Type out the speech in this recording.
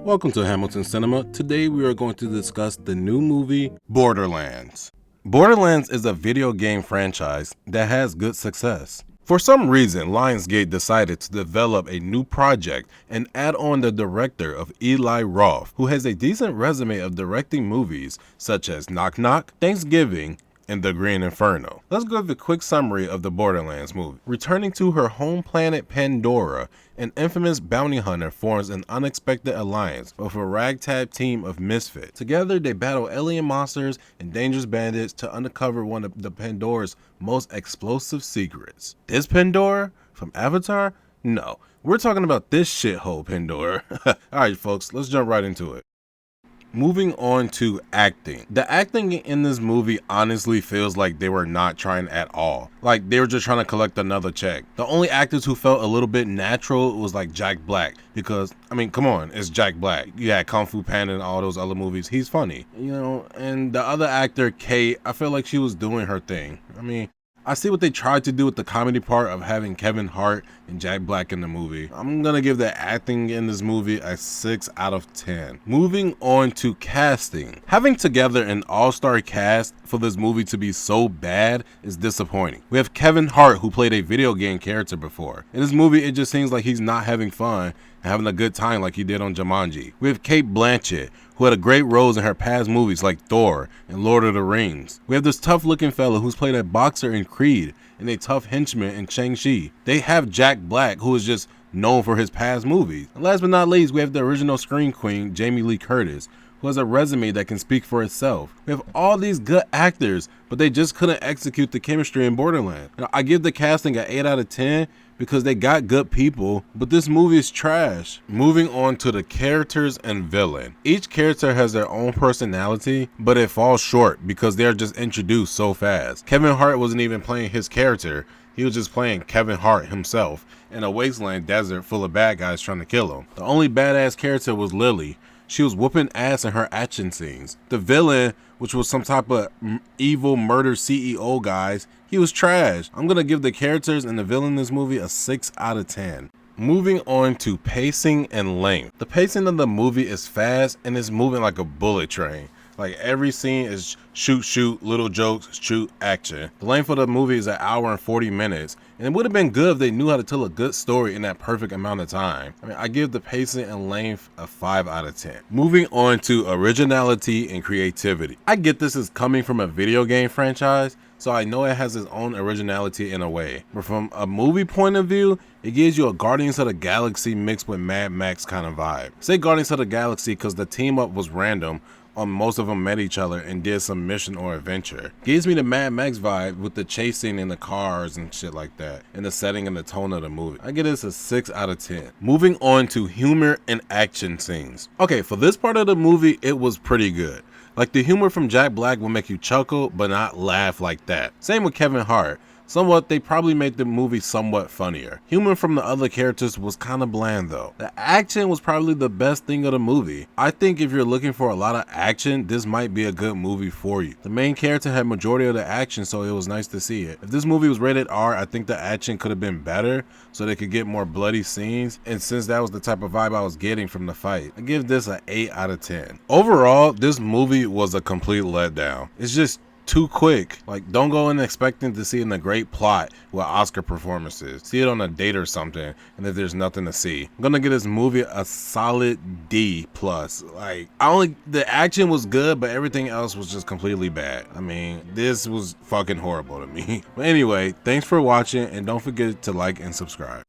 Welcome to Hamilton Cinema. Today we are going to discuss the new movie, Borderlands. Borderlands is a video game franchise that has good success. For some reason, Lionsgate decided to develop a new project and add on the director of Eli Roth, who has a decent resume of directing movies such as Knock Knock, Thanksgiving, and The Green Inferno. Let's go with a quick summary of the Borderlands movie. Returning to her home planet Pandora, an infamous bounty hunter forms an unexpected alliance with a ragtag team of misfits. Together, they battle alien monsters and dangerous bandits to uncover one of the Pandora's most explosive secrets. This Pandora from Avatar? No, we're talking about this shithole Pandora. Alright folks, let's jump right into it. Moving on to acting. The acting in this movie honestly feels like they were not trying at all. Like they were just trying to collect another check. The only actors who felt a little bit natural was like Jack Black, because I mean, come on, it's Jack Black. You had Kung Fu Panda and all those other movies. He's funny, you know. And the other actor, Kate, I feel like she was doing her thing. I mean, I see what they tried to do with the comedy part of having Kevin Hart and Jack Black in the movie. I'm gonna give the acting in this movie a 6 out of 10. Moving on to casting. Having together an all-star cast for this movie to be so bad is disappointing. We have Kevin Hart, who played a video game character before. In this movie, it just seems like he's not having fun and having a good time like he did on Jumanji. We have Cate Blanchett, who had a great roles in her past movies like Thor and Lord of the Rings. We have this tough looking fella who's played a boxer in Creed and a tough henchman in Shang-Chi. They have Jack Black, who is just known for his past movies. And last but not least, we have the original Scream Queen, Jamie Lee Curtis, who has a resume that can speak for itself. We have all these good actors, but they just couldn't execute the chemistry in Borderlands. Now, I give the casting an 8 out of 10 because they got good people, but this movie is trash. Moving on to the characters and villain. Each character has their own personality, but it falls short because they're just introduced so fast. Kevin Hart wasn't even playing his character. He was just playing Kevin Hart himself in a wasteland desert full of bad guys trying to kill him. The only badass character was Lily. She was whooping ass in her action scenes. The villain, which was some type of evil murder CEO guys, he was trash. I'm gonna give the characters and the villain in this movie a 6 out of 10. Moving on to pacing and length. The pacing of the movie is fast and it's moving like a bullet train. Like every scene is shoot, little jokes, shoot, action. The length of the movie is 1 hour and 40 minutes. And it would have been good if they knew how to tell a good story in that perfect amount of time. I mean, I give the pacing and length a 5 out of 10. Moving on to originality and creativity. I get this is coming from a video game franchise, so I know it has its own originality in a way. But from a movie point of view, it gives you a Guardians of the Galaxy mixed with Mad Max kind of vibe. Say Guardians of the Galaxy because the team up was random. Most of them met each other and did some mission or adventure. Gives me the Mad Max vibe with the chasing in the cars and shit like that, and the setting and the tone of the movie. I give this a 6 out of 10. Moving on to humor and action scenes. Okay, for this part of the movie, it was pretty good. Like the humor from Jack Black will make you chuckle, but not laugh like that. Same with Kevin Hart. Somewhat, they probably made the movie somewhat funnier. Humor from the other characters was kind of bland though. The action was probably the best thing of the movie. I think if you're looking for a lot of action, this might be a good movie for you. The main character had majority of the action, so it was nice to see it. If this movie was rated R, I think the action could have been better so they could get more bloody scenes. And since that was the type of vibe I was getting from the fight, I give this an 8 out of 10. Overall, this movie was a complete letdown. It's just too quick. Like, don't go in expecting to see in a great plot with Oscar performances. See it on a date or something, and if there's nothing to see. I'm gonna give this movie a solid D+. Like, the action was good, but everything else was just completely bad. I mean, this was fucking horrible to me. But anyway, thanks for watching, and don't forget to like and subscribe.